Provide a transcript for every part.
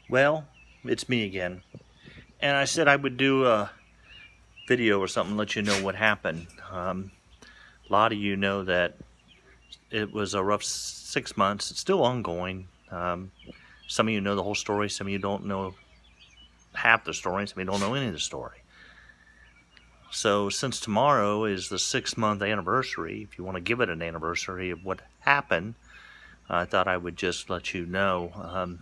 Well, it's me again. And I said I would do a video or something, let you know what happened. A lot of you know that it was a rough 6 months. It's still ongoing. Some of you know the whole story. Some of you don't know half the story. Some of you don't know any of the story. So since tomorrow is the 6-month anniversary, if you want to give it an anniversary of what happened, I thought I would just let you know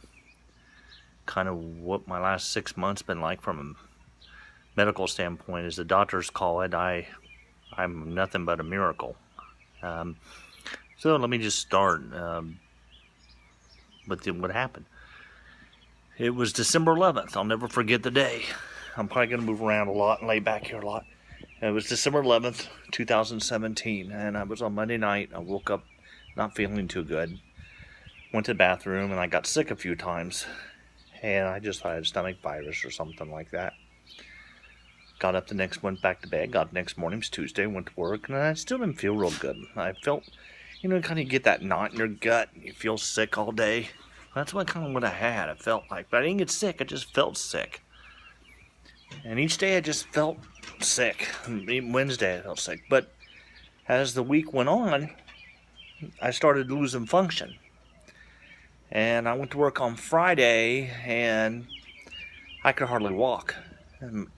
kind of what my last 6 months been like from a medical standpoint. As the doctors call it, I'm nothing but a miracle. So let me just start with what happened. It was December 11th. I'll never forget the day. I'm probably going to move around a lot and lay back here a lot. It was December 11th, 2017, and I was on Monday night. I woke up not feeling too good. Went to the bathroom, and I got sick a few times. And I just thought I had stomach virus or something like that. Got up went back to bed. Got up the next morning, it was Tuesday, went to work, and I still didn't feel real good. I felt, kind of get that knot in your gut, and you feel sick all day. That's what I had. It felt like, but I didn't get sick. I just felt sick. And each day I just felt sick. Even Wednesday I felt sick. But as the week went on, I started losing function. And I went to work on Friday, and I could hardly walk.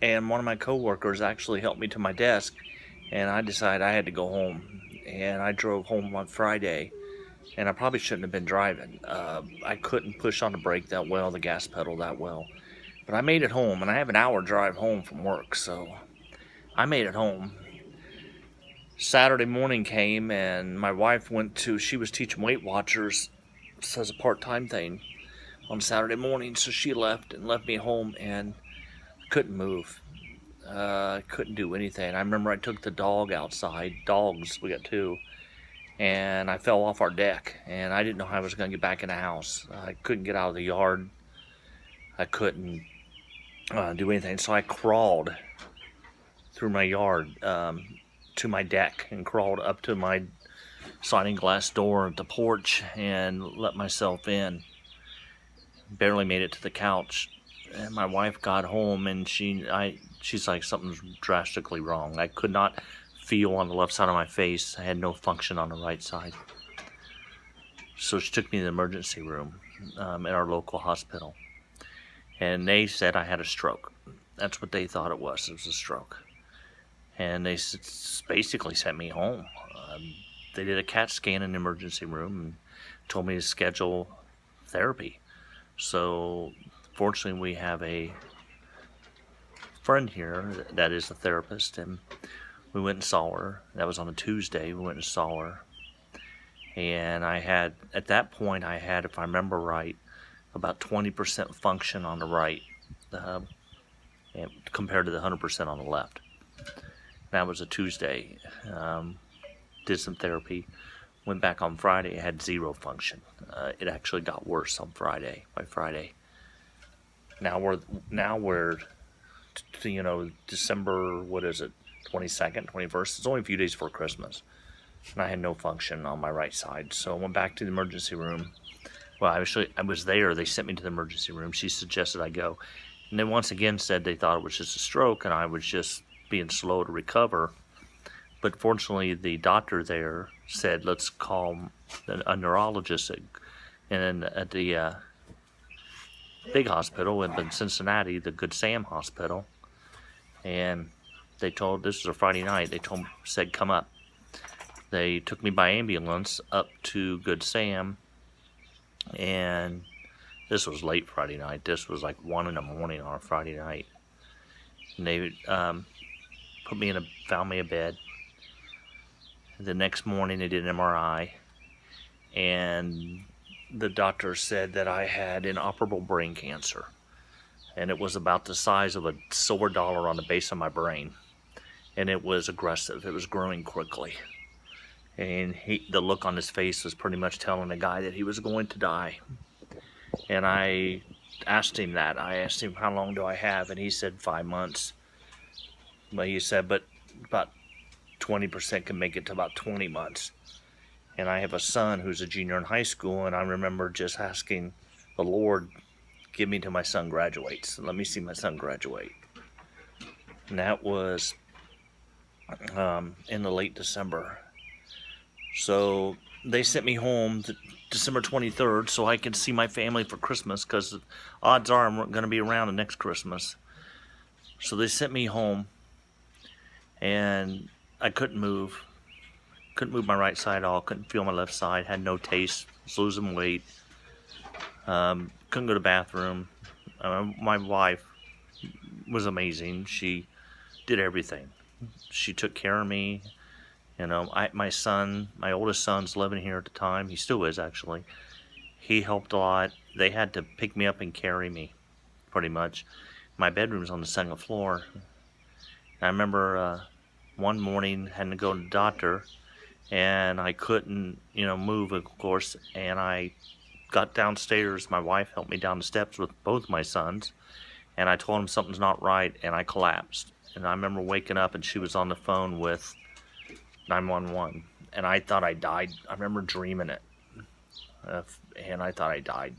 And one of my coworkers actually helped me to my desk, and I decided I had to go home. And I drove home on Friday, and I probably shouldn't have been driving. I couldn't push on the brake that well, the gas pedal that well. But I made it home, and I have an hour drive home from work, so I made it home. Saturday morning came, and my wife she was teaching Weight Watchers as a part-time thing on Saturday morning, so she left me home, and couldn't move. Couldn't do anything. I remember I took the dog outside. Dogs, we got two. And I fell off our deck. And I didn't know how I was going to get back in the house. I couldn't get out of the yard. I couldn't do anything. So I crawled through my yard to my deck and crawled up to my sliding glass door at the porch and let myself in. Barely made it to the couch. And my wife got home, and she's like, something's drastically wrong. I could not feel on the left side of my face. I had no function on the right side. So she took me to the emergency room at our local hospital. And they said I had a stroke. That's what they thought it was. It was a stroke. And they basically sent me home. They did a CAT scan in the emergency room and told me to schedule therapy. So fortunately, we have a friend here that is a therapist, and we went and saw her. That was on a Tuesday. We went and saw her. And at that point, if I remember right, about 20% function on the right compared to the 100% on the left. That was a Tuesday. Did some therapy. Went back on Friday. It had zero function. It actually got worse on Friday. By Friday. Now we're December, what is it, 22nd, 21st? It's only a few days before Christmas. And I had no function on my right side. So I went back to the emergency room. Well, I was there. They sent me to the emergency room. She suggested I go. And they once again said they thought it was just a stroke and I was just being slow to recover. But fortunately, the doctor there said, let's call a neurologist at the big hospital in Cincinnati, the Good Sam Hospital. And this was a Friday night, said come up. They took me by ambulance up to Good Sam, and this was late Friday night. This was like 1 in the morning on a Friday night. And they found me a bed. The next morning they did an MRI, and the doctor said that I had inoperable brain cancer. And it was about the size of a silver dollar on the base of my brain. And it was aggressive. It was growing quickly. And the look on his face was pretty much telling the guy that he was going to die. And I asked him that. I asked him, how long do I have? And he said 5 months. But he said, but about 20% can make it to about 20 months. And I have a son who's a junior in high school, and I remember just asking the Lord, give me till my son graduates. Let me see my son graduate. And that was in the late December. So they sent me home December 23rd so I could see my family for Christmas, because odds are I'm going to be around the next Christmas. So they sent me home, and I couldn't move. Couldn't move my right side at all. Couldn't feel my left side. Had no taste. Was losing weight. Couldn't go to the bathroom. My wife was amazing. She did everything. She took care of me. You know, my oldest son's living here at the time. He still is, actually. He helped a lot. They had to pick me up and carry me, pretty much. My bedroom's on the second floor. I remember one morning having to go to the doctor, and I couldn't, move, of course, and I got downstairs. My wife helped me down the steps with both my sons, and I told them something's not right, and I collapsed. And I remember waking up, and she was on the phone with 911, and I thought I died. I remember dreaming it, and I thought I died.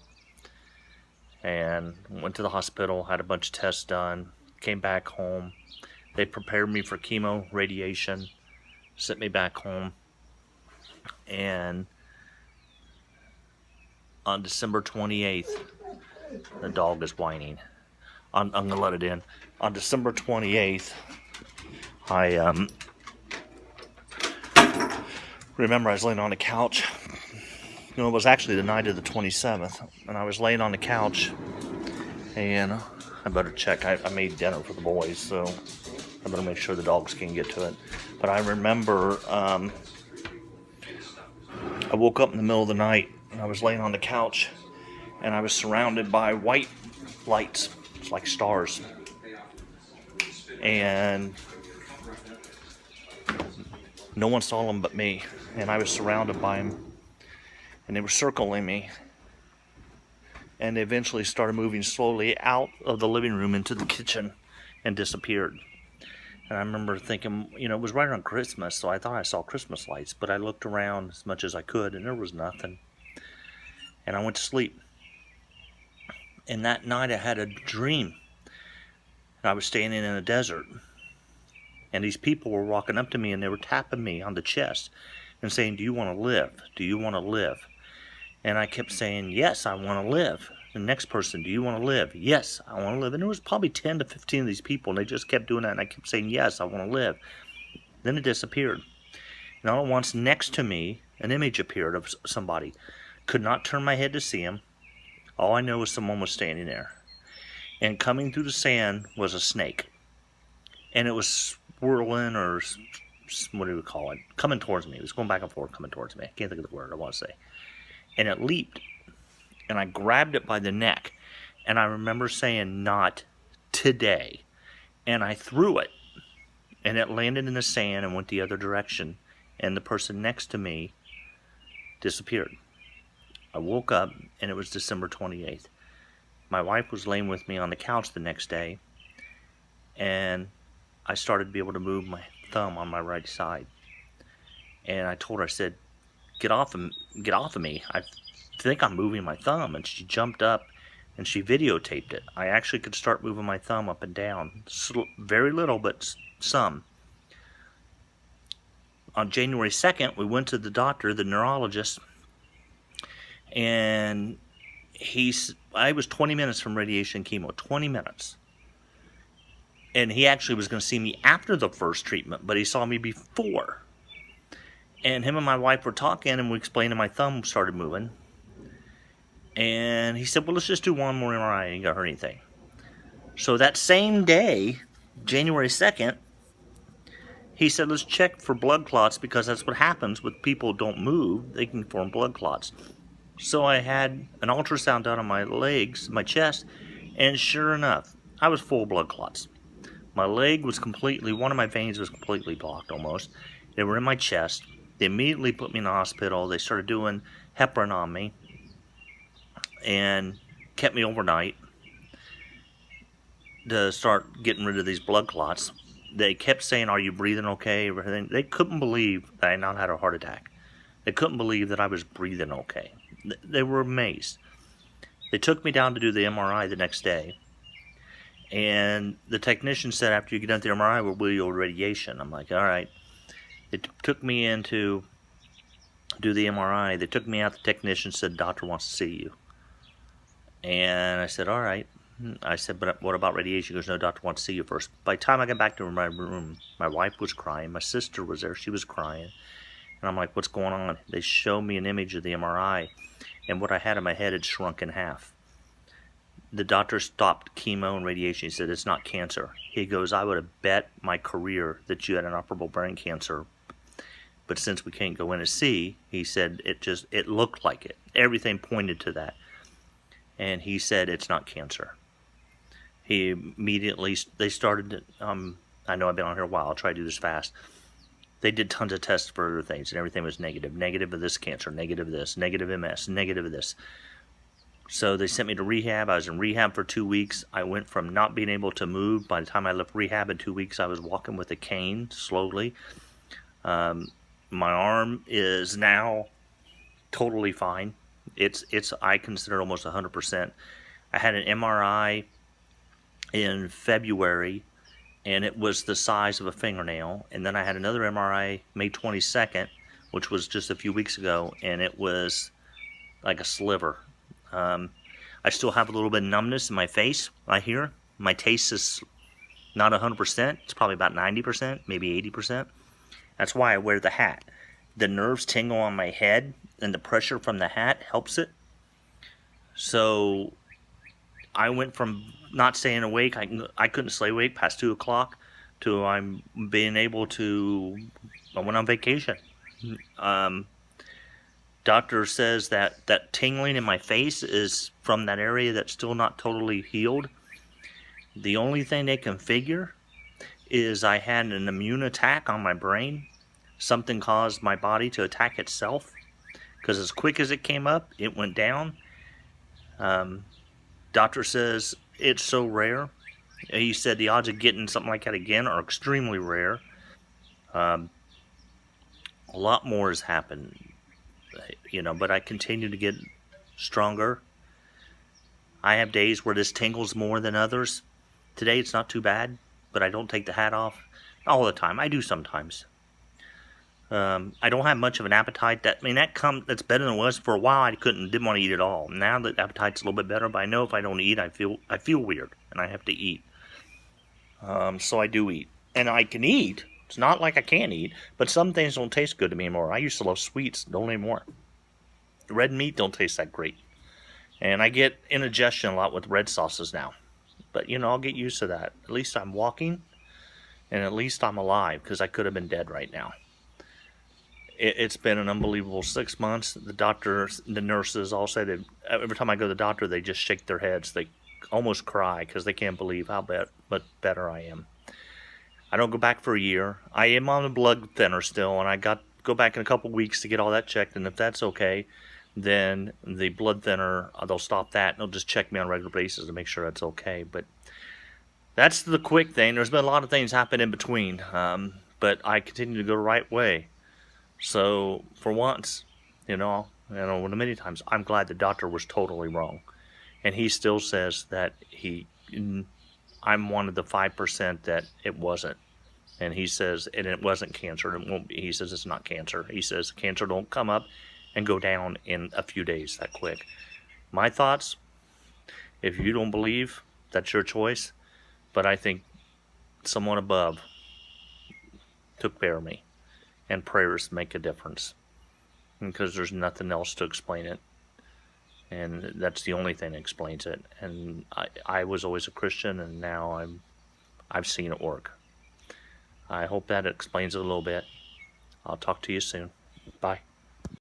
And went to the hospital, had a bunch of tests done, came back home. They prepared me for chemo, radiation, sent me back home, and on December 28th, the dog is whining. I'm gonna let it in. On December 28th, I remember I was laying on the couch. It was actually the night of the 27th, and I was laying on the couch, and I better check. I made dinner for the boys, so I better make sure the dogs can get to it. But I remember I woke up in the middle of the night, and I was laying on the couch, and I was surrounded by white lights. It's like stars. And no one saw them but me, and I was surrounded by them. And they were circling me, and they eventually started moving slowly out of the living room into the kitchen and disappeared. And I remember thinking, it was right around Christmas, so I thought I saw Christmas lights, but I looked around as much as I could, and there was nothing. And I went to sleep. And that night I had a dream. And I was standing in a desert, and these people were walking up to me, and they were tapping me on the chest and saying, "Do you want to live? Do you want to live?" And I kept saying, "Yes, I want to live." The next person, "Do you want to live?" "Yes, I want to live." And there was probably 10 to 15 of these people, and they just kept doing that, and I kept saying, "Yes, I want to live." Then it disappeared. And all at once, next to me, an image appeared of somebody. Could not turn my head to see him. All I know is someone was standing there. And coming through the sand was a snake. And it was swirling, or what do we call it? Coming towards me. It was going back and forth, coming towards me. I can't think of the word I want to say. And it leaped, and I grabbed it by the neck, and I remember saying, "Not today." And I threw it, and it landed in the sand and went the other direction, and the person next to me disappeared. I woke up, and it was December 28th. My wife was laying with me on the couch the next day, and I started to be able to move my thumb on my right side. And I told her, I said, get off of me. I think I'm moving my thumb." And she jumped up and she videotaped it. I actually could start moving my thumb up and down. Very little, but some. On January 2nd, we went to the doctor, the neurologist, and I was 20 minutes from radiation chemo, 20 minutes. And he actually was going to see me after the first treatment, but he saw me before. And him and my wife were talking, and we explained that my thumb started moving. And he said, "Well, let's just do one more MRI. Ain't gonna hurt anything." So that same day, January 2nd, he said, "Let's check for blood clots, because that's what happens with people who don't move. They can form blood clots." So I had an ultrasound done on my legs, my chest, and sure enough, I was full of blood clots. My leg was one of my veins was completely blocked almost. They were in my chest. They immediately put me in the hospital. They started doing heparin on me and kept me overnight to start getting rid of these blood clots. They kept saying, "Are you breathing okay?" Everything. They couldn't believe that I had not had a heart attack. They couldn't believe that I was breathing okay. They were amazed. They took me down to do the MRI the next day, and the technician said, after you get done with the MRI, we'll do your radiation. I'm like, all right. They took me in to do the MRI. They took me out. The technician said, doctor wants to see you. And I said, all right. I said, but what about radiation? He goes, no, doctor wants to see you first. By the time I got back to my room, my wife was crying. My sister was there. She was crying. And I'm like, what's going on? They showed me an image of the MRI, and what I had in my head had shrunk in half. The doctor stopped chemo and radiation. He said, it's not cancer. He goes, I would have bet my career that you had inoperable brain cancer, but since we can't go in and see, he said, it looked like it. Everything pointed to that. And he said, it's not cancer. He immediately, they started, I know I've been on here a while, I'll try to do this fast. They did tons of tests for other things, and everything was negative. Negative of this cancer, negative of this, negative MS, negative of this. So they sent me to rehab. I was in rehab for 2 weeks. I went from not being able to move. By the time I left rehab in 2 weeks, I was walking with a cane slowly. My arm is now totally fine. It's I consider almost 100%. I had an MRI in February, and it was the size of a fingernail. And then I had another MRI May 22nd, which was just a few weeks ago, and it was like a sliver. I still have a little bit of numbness in my face, I hear. My taste is not 100%. It's probably about 90%, maybe 80%. That's why I wear the hat. The nerves tingle on my head, and the pressure from the hat helps it. So I went from not staying awake, I couldn't stay awake past 2 o'clock, to I'm being able to, I went on vacation. Doctor says that tingling in my face is from that area that's still not totally healed. The only thing they can figure is I had an immune attack on my brain. Something caused my body to attack itself, because as quick as it came up, it went down. Doctor says it's so rare. He said the odds of getting something like that again are extremely rare. A lot more has happened, but I continue to get stronger. I have days where this tingles more than others. Today it's not too bad, but I don't take the hat off all the time. I do sometimes. I don't have much of an appetite. That's better than it was. For a while, didn't want to eat at all. Now the appetite's a little bit better, but I know if I don't eat, I feel weird, and I have to eat. So I do eat, and I can eat. It's not like I can't eat, but some things don't taste good to me anymore. I used to love sweets, don't anymore. Red meat don't taste that great, and I get indigestion a lot with red sauces now. But I'll get used to that. At least I'm walking, and at least I'm alive, because I could have been dead right now. It's been an unbelievable 6 months. The doctors, the nurses all say that every time I go to the doctor, they just shake their heads. They almost cry because they can't believe how much better I am. I don't go back for a year. I am on a blood thinner still, and I go back in a couple weeks to get all that checked. And if that's okay, then the blood thinner, they'll stop that, and they'll just check me on a regular basis to make sure that's okay. But that's the quick thing. There's been a lot of things happen in between, but I continue to go the right way. So for once, many times, I'm glad the doctor was totally wrong, and he still says that I'm one of the 5% that it wasn't, and he says, and it wasn't cancer. It won't be. He says it's not cancer. He says cancer don't come up and go down in a few days that quick. My thoughts: if you don't believe, that's your choice, but I think someone above took care of me. And prayers make a difference, because there's nothing else to explain it, and that's the only thing that explains it. And I was always a Christian, and now I've seen it work. I hope that explains it a little bit. I'll talk to you soon. Bye.